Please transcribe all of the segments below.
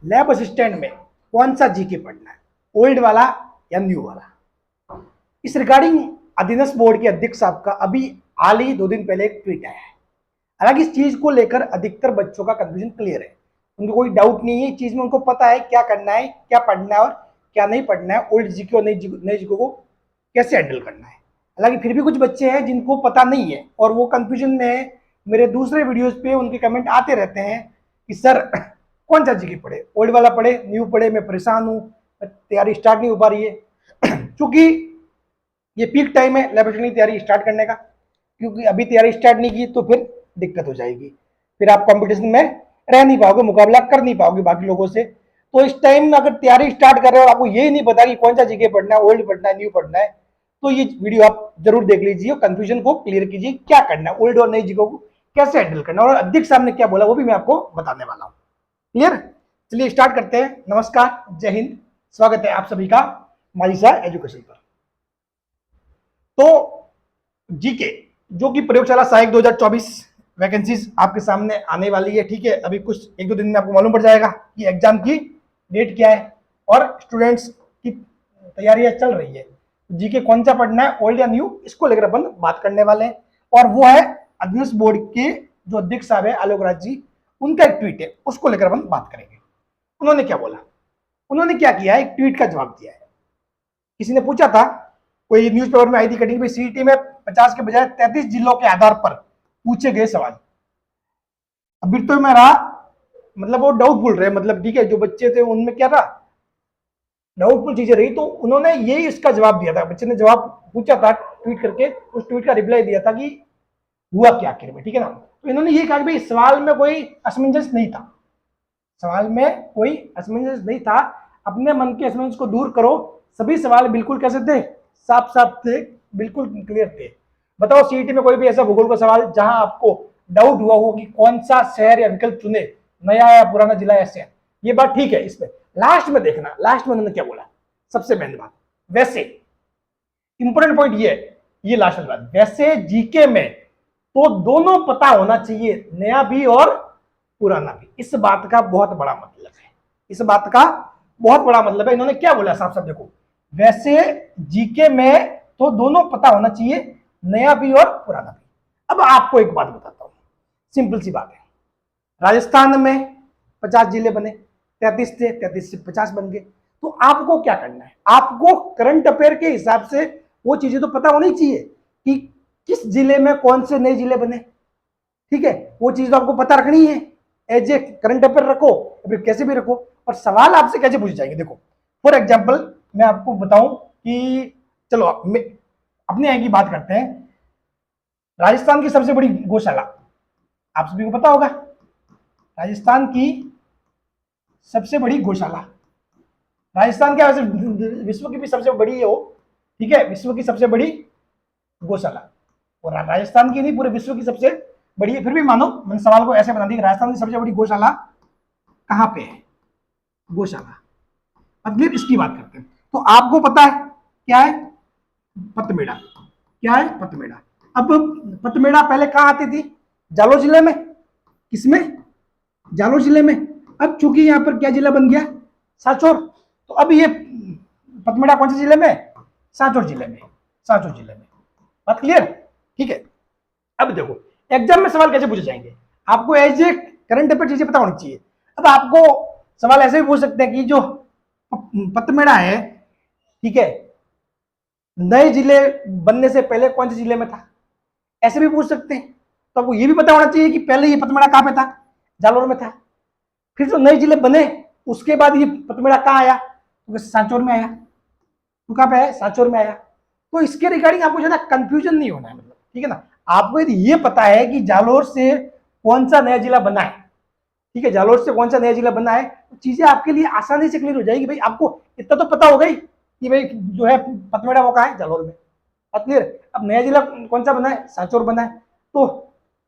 Lab assistant में कौन सा जीके पढ़ना है, ओल्ड वाला या न्यू वाला। इस रिगार्डिंग अधीनस्थ बोर्ड के अध्यक्ष साहब का अभी हाल ही 2 दिन पहले एक ट्वीट आया है। हालांकि इस चीज को लेकर अधिकतर बच्चों का कंफ्यूजन क्लियर है, उनको कोई डाउट नहीं है इस चीज में, उनको पता है क्या करना है, क्या पढ़ना है और क्या नहीं पढ़ना है, ओल्ड जीके और नई जीके को कैसे हैंडल करना है। हालांकि फिर भी कुछ बच्चे हैं जिनको पता नहीं है और वो कंफ्यूजन में है। मेरे दूसरे वीडियोस पे उनके कमेंट आते रहते हैं कि सर कौन सा जीके पढ़े, ओल्ड वाला पढ़े, न्यू पढ़े, मैं परेशान हूँ, तैयारी स्टार्ट नहीं हो पा रही है। क्योंकि ये पीक टाइम है लेबोरेटरी की तैयारी स्टार्ट करने का, क्योंकि अभी तैयारी स्टार्ट नहीं की तो फिर दिक्कत हो जाएगी, फिर आप कंपटीशन में रह नहीं पाओगे, मुकाबला कर नहीं पाओगे बाकी लोगों से। तो इस टाइम में अगर तैयारी स्टार्ट कर रहे हो और आपको यही नहीं पता कि कौन सा जीके पढ़ना है, ओल्ड पढ़ना है, न्यू पढ़ना है, तो ये वीडियो आप जरूर देख लीजिए और कंफ्यूजन को क्लियर कीजिए, क्या करना है, ओल्ड और नई जीके को कैसे हैंडल करना है, और अध्यक्ष साहब ने क्या बोला वो भी मैं आपको बताने वाला हूँ। क्लियर? चलिए स्टार्ट करते हैं। नमस्कार, जय हिंद, स्वागत है आप सभी का माजिसा एजुकेशन पर। तो जीके जो कि प्रयोगशाला सहायक 2024 वैकेंसीज आपके सामने आने वाली है, ठीक है। अभी कुछ 1-2 दिन में आपको मालूम पड़ जाएगा कि एग्जाम की डेट क्या है और स्टूडेंट्स की तैयारियां चल रही है। जीके कौन सा पढ़ना है, ओल्ड या न्यू, इसको लेकर अपन बात करने वाले हैं। और वो है अध्यक्ष बोर्ड के जो अध्यक्ष साहब है आलोक राज जी, उनका एक ट्वीट है, उसको लेकर अपन बात करेंगे। उन्होंने क्या बोला, उन्होंने क्या किया है, एक ट्वीट का जवाब दिया है। किसी ने पूछा था, कोई न्यूज़पेपर में आई थी कटिंग, सीईटी में 50 के बजाय 33 जिलों के आधार पर पूछे गए सवाल। अभी तो मेरा मतलब वो डाउटफुल रहे, मतलब ठीक है, जो बच्चे थे उनमें क्या था, डाउटफुल चीजें रही, तो उन्होंने यही इसका जवाब दिया था। बच्चे ने जवाब पूछा था ट्वीट करके, उस ट्वीट का रिप्लाई दिया था कि हुआ क्या आखिर में, ठीक है ना। तो इन्होंने ये कहा कि भाई सवाल में कोई असमंजस नहीं था, सवाल में कोई असमंजस नहीं था, अपने मन के असमंजस को दूर करो, सभी सवाल बिल्कुल कैसे थे, साफ साफ थे, बिल्कुल क्लियर थे। बताओ सीईटी में कोई भी ऐसा भूगोल का सवाल जहां आपको डाउट हुआ हो कि कौन सा शहर या विकल्प चुने, नया या पुराना जिला या शहर, ये बात ठीक है। इसमें लास्ट में देखना, लास्ट में उन्होंने क्या बोला, सबसे मेन बात, वैसे इंपोर्टेंट पॉइंट ये लास्ट में बात, वैसे जीके में तो दोनों पता होना चाहिए, नया भी और पुराना भी। इस बात का बहुत बड़ा मतलब है, इस बात का बहुत बड़ा मतलब है। इन्होंने क्या बोला साफ साफ देखो, वैसे जीके में तो दोनों पता होना चाहिए, नया भी और पुराना भी। अब आपको एक बात बताता हूं, सिंपल सी बात है। राजस्थान में 50 जिले बने, 33 थे, 33 से 50 बन गए। तो आपको क्या करना है, आपको करंट अफेयर के हिसाब से वो चीजें तो पता होनी चाहिए कि किस जिले में कौन से नए जिले बने, ठीक है। वो चीज तो आपको पता रखनी है, एज ए करंट अफेयर रखो, फिर कैसे भी रखो। और सवाल आपसे कैसे पूछे जाएंगे, देखो फॉर एग्जाम्पल मैं आपको बताऊं कि चलो अपने यहाँ की बात करते हैं। राजस्थान की सबसे बड़ी गौशाला आप सभी को पता होगा, राजस्थान की सबसे बड़ी गौशाला, राजस्थान क्या वैसे विश्व की भी सबसे बड़ी है वो, ठीक है, विश्व की सबसे बड़ी गौशाला, और राजस्थान की नहीं पूरे विश्व की सबसे बड़ी है। फिर भी मानो मैंने सवाल को ऐसे बना दिया, राजस्थान की सबसे बड़ी गौशाला कहां पे है, गौशाला। अब इसकी बात करते हैं। तो आपको पता है क्या है, पतमेड़ा, क्या है, पतमेड़ा। अब पतमेड़ा पहले कहां आती थी, जालोर जिले में, किसमें, जालोर जिले में। अब चूंकि यहां पर क्या जिला बन गया, सांचौर, तो अब ये पतमेड़ा कौन से जिले में, सांचौर जिले में, सांचौर जिले में। बात क्लियर, ठीक है। अब देखो एग्जाम में सवाल कैसे पूछे जाएंगे, आपको एज ए करंट अफेयर चीजें पता होनी चाहिए। अब आपको सवाल ऐसे भी पूछ सकते हैं कि जो पतमेड़ा है, ठीक है, नए जिले बनने से पहले कौन से जिले में था, ऐसे भी पूछ सकते हैं। तो आपको ये भी पता होना चाहिए कि पहले ये पतमेड़ा कहां पे था, जालोर में था, फिर जो नए जिले बने उसके बाद ये पतमेड़ा कहां आया, तो सांचौर में आया। तो कहां पे आया, सांचौर में आया। तो इसके रिगार्डिंग आपको ज्यादा कंफ्यूजन नहीं होना है, मतलब ठीक है ना। आपको यदि ये पता है कि जालोर से कौन सा नया जिला बना है, ठीक है, जालोर से कौन सा नया जिला बना है, तो चीजें आपके लिए आसानी से क्लियर हो जाएगी। भाई आपको इतना तो पता होगा ही कि भाई जो है पतमेड़ा वो कहां है, जालोर में, क्लियर। अब नया जिला कौन सा बना है, सांचौर बना है, तो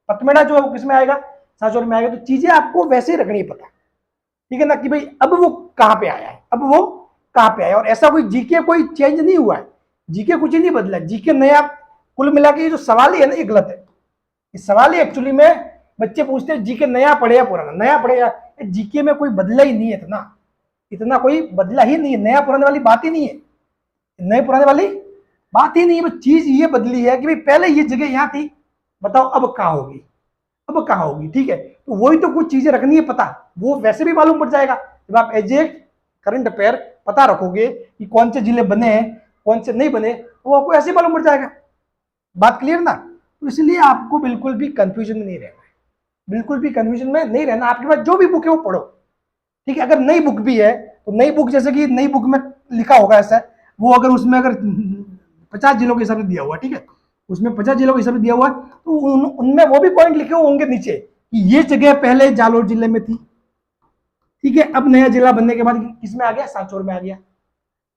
पतमेड़ा जो है वो किस में आएगा, सांचौर में आएगा। तो चीजें आपको वैसे ही रखनी है पता, ठीक है ना, कि भाई अब वो कहां पे आया है, अब वो कहां पे आया। और ऐसा कोई जीके कोई चेंज नहीं हुआ है, जीके कुछ ही नहीं बदला, जीके नया, कुल मिला के जो सवाल ही है ना ये गलत है। इस सवाल ही एक्चुअली में बच्चे पूछते हैं जीके नया पढ़े या पुराना, नया पढ़े या जीके में कोई बदला ही नहीं है, इतना इतना कोई बदला ही नहीं है, नया पुराने वाली बात ही नहीं है, नए पुराने वाली बात ही नहीं है। बस चीज ये बदली है कि भाई पहले ये जगह यहाँ थी, बताओ अब कहाँ होगी, अब कहाँ होगी, ठीक है। तो वही तो कुछ चीजें रखनी है पता, वो वैसे भी मालूम पड़ जाएगा जब आप एज ए करंट अफेयर पता रखोगे कि कौन से जिले बने हैं कौन से नहीं बने, तो वो आपको ऐसे मालूम पड़ जाएगा। बात क्लियर ना। तो इसलिए आपको बिल्कुल भी कंफ्यूजन में नहीं रहना है, बिल्कुल भी कंफ्यूजन में नहीं रहना। आपके पास जो भी बुक है वो पढ़ो, ठीक है। अगर नई बुक भी है तो नई बुक, जैसे कि नई बुक में लिखा होगा ऐसा, वो अगर उसमें अगर 50 जिलों के हिसाब से दिया हुआ, ठीक है, उसमें 50 जिलों के हिसाब से दिया हुआ, तो उनमें वो भी पॉइंट लिखे हुए होंगे नीचे कि ये जगह पहले जालोर जिले में थी, ठीक है, अब नया जिला बनने के बाद किसमें आ गया, सांचौर में आ गया।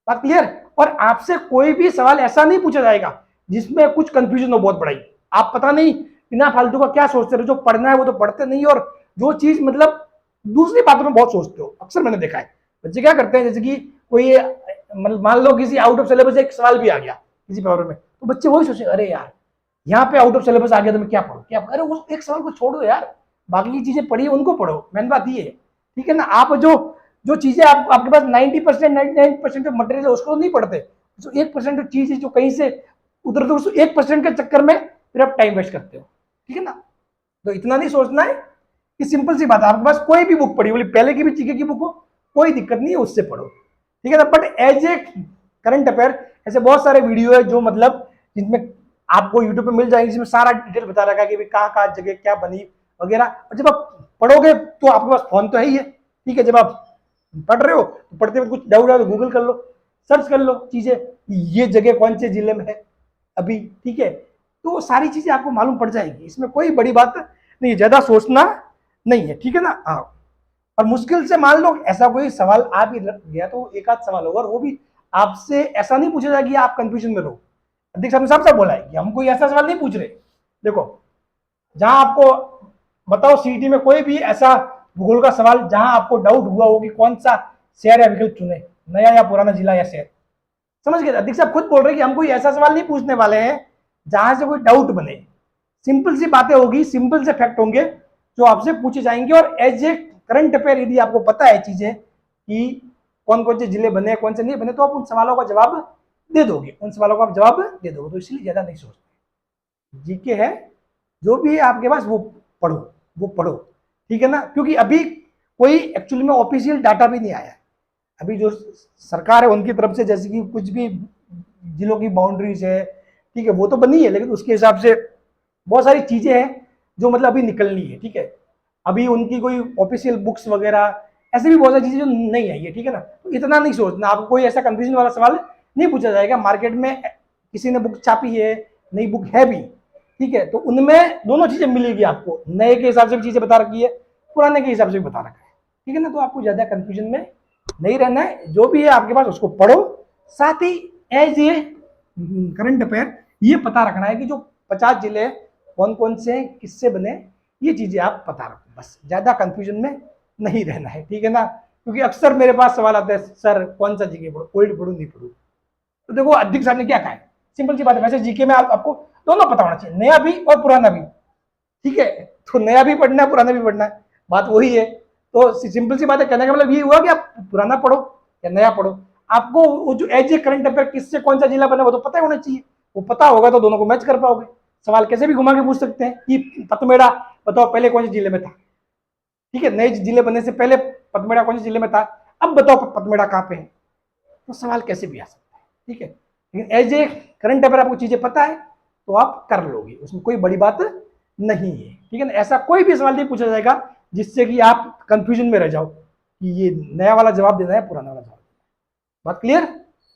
बात क्लियर। और आपसे कोई भी सवाल ऐसा नहीं पूछा जाएगा जिसमें कुछ कंफ्यूजन हो बहुत बड़ा ही, आप पता नहीं बिना फालतू का क्या सोचते रहे, जो पढ़ना है वो तो पढ़ते नहीं, और जो चीज मतलब दूसरी बातों में बहुत सोचते हो। अक्सर मैंने देखा है बच्चे क्या करते हैं, जैसे कि कोई मान लो किसी आउट ऑफ सिलेबस एक सवाल भी आ गया किसी पेपर में, तो बच्चे वही सोचे, अरे यार यहाँ पे आउट ऑफ सिलेबस आ गया तो मैं क्या पढ़ूं, क्या अरे उस एक सवाल को छोड़ो यार, बाकी चीजें पढ़िए उनको पढ़ो, मेन बात ये है, ठीक है ना। आप जो जो चीजें आपके पास 90% 99% मटेरियल है उसको नहीं पढ़ते, जो 1% चीज है जो कहीं से उधर उधर, उस 1% के चक्कर में फिर आप टाइम वेस्ट करते हो, ठीक है ना। तो इतना नहीं सोचना है कि सिंपल सी बात है, आपके पास कोई भी बुक पढ़ी, बोली पहले की भी जीके की बुक हो, कोई दिक्कत नहीं है, उससे पढ़ो, ठीक है ना। But as a current affair ऐसे बहुत सारे वीडियो है जो मतलब जिनमें आपको यूट्यूब पे मिल जाएगी, जिसमें सारा डिटेल बता रखा है कि कहाँ कहाँ जगह क्या बनी वगैरह। और जब आप पढ़ोगे तो आपके पास फोन तो है ही है, ठीक है, जब आप पढ़ रहे हो तो पढ़ते हुए कुछ डाउट है तो गूगल कर लो, सर्च कर लो चीजें, ये जगह कौन से जिले में है अभी, ठीक है। तो सारी चीजें आपको मालूम पड़ जाएगी, इसमें कोई बड़ी बात नहीं, ज्यादा सोचना नहीं है, ठीक है ना। हाँ, और मुश्किल से मान लो ऐसा कोई सवाल आ भी गया तो एक आध सवाल होगा, और वो भी आपसे ऐसा नहीं पूछा जाएगा कि आप कंफ्यूजन में रहो। अध्यक्ष साहब ने साफ साफ बोला है कि हम कोई ऐसा सवाल नहीं पूछ रहे। देखो जहां आपको बताओ सीईटी में कोई भी ऐसा भूगोल का सवाल जहां आपको डाउट हुआ हो कि कौन सा शहर या विकल्प चुने, नया या पुराना जिला या शहर, समझ गए। अध्यक्ष साहब खुद बोल रहे हैं कि हम कोई ऐसा सवाल नहीं पूछने वाले हैं जहां से कोई डाउट बने, सिंपल सी बातें होगी, सिंपल से फैक्ट होंगे जो आपसे पूछे जाएंगे। और एज ए करंट अफेयर यदि आपको पता है चीजें कि कौन कौन से जिले बने कौन से नहीं बने, तो आप उन सवालों का जवाब दे दोगे, उन सवालों का आप जवाब दे दोगे। तो इसलिए ज्यादा नहीं सोचते, जीके है जो भी है आपके पास वो पढ़ो, वो पढ़ो, ठीक है ना। क्योंकि अभी कोई एक्चुअली में ऑफिशियल डाटा भी नहीं आया है, अभी जो सरकार है उनकी तरफ से जैसे कि कुछ भी जिलों की बाउंड्रीज है, ठीक है, वो तो बनी है, लेकिन उसके हिसाब से बहुत सारी चीजें हैं जो मतलब अभी निकलनी है, ठीक है। अभी उनकी कोई ऑफिशियल बुक्स वगैरह ऐसे भी बहुत सारी चीजें जो नहीं आई है, ठीक है ना। तो इतना नहीं सोचना, आपको कोई ऐसा कंफ्यूजन वाला सवाल नहीं पूछा जाएगा। मार्केट में किसी ने बुक छापी है, नई बुक है भी, ठीक है, तो उनमें दोनों चीजें मिलेगी आपको, नए के हिसाब से भी चीजें बता रखी है, पुराने के हिसाब से भी बता रखा है, ठीक है ना। तो आपको ज्यादा कंफ्यूजन में नहीं रहना है, जो भी है आपके पास उसको पढ़ो, साथ ही एज ए करंट अफेयर ये पता रखना है कि जो 50 जिले कौन कौन से किससे बने, ये चीजें आप पता रखो, बस ज्यादा कंफ्यूजन में नहीं रहना है, ठीक है ना। क्योंकि अक्सर मेरे पास सवाल आता है, सर कौन सा जीके पढ़ो, ओल्ड पढ़ू नहीं पढ़ू। तो देखो अध्यक्ष साहब ने क्या कहा है, सिंपल सी बात है, वैसे जीके में आपको दोनों पता होना चाहिए, नया भी और पुराना भी, ठीक है। तो नया भी पढ़ना है पुराना भी पढ़ना है, बात वही है। तो सिंपल सी बात है, कहने का मतलब ये हुआ कि आप पुराना पढ़ो या नया पढ़ो, आपको वो जो एज ए करंट अफेयर किससे कौन सा जिला बना वो तो पता होना चाहिए। वो पता होगा तो दोनों को मैच कर पाओगे। सवाल कैसे भी घुमा के पूछ सकते हैं कि पतमेड़ा बताओ पहले कौन से जिले में था, ठीक है, नए जिले बनने से पहले पतमेड़ा कौन से जिले में था, अब बताओ पतमेड़ा कहाँ पे है। तो सवाल कैसे भी आ सकता है, ठीक है। लेकिन एज ए करंट अफेयर आपको चीजें पता है तो आप कर लोगे, उसमें कोई बड़ी बात नहीं है, ठीक है ना। ऐसा कोई भी सवाल नहीं पूछा जाएगा जिससे कि आप कंफ्यूजन में रह जाओ कि ये नया वाला जवाब देना है पुराना वाला जवाब देना है। बात क्लियर,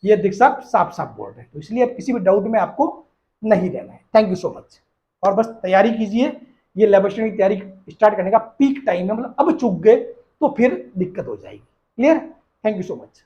ये अध्यक्ष साहब साफ साफ बोल रहे हैं, तो इसलिए अब किसी भी डाउट में आपको नहीं रहना है। Thank you so much. और बस तैयारी कीजिए, ये लेबोरेटरी की तैयारी स्टार्ट करने का पीक टाइम है, मतलब अब चूक गए तो फिर दिक्कत हो जाएगी। Clear, thank you so much.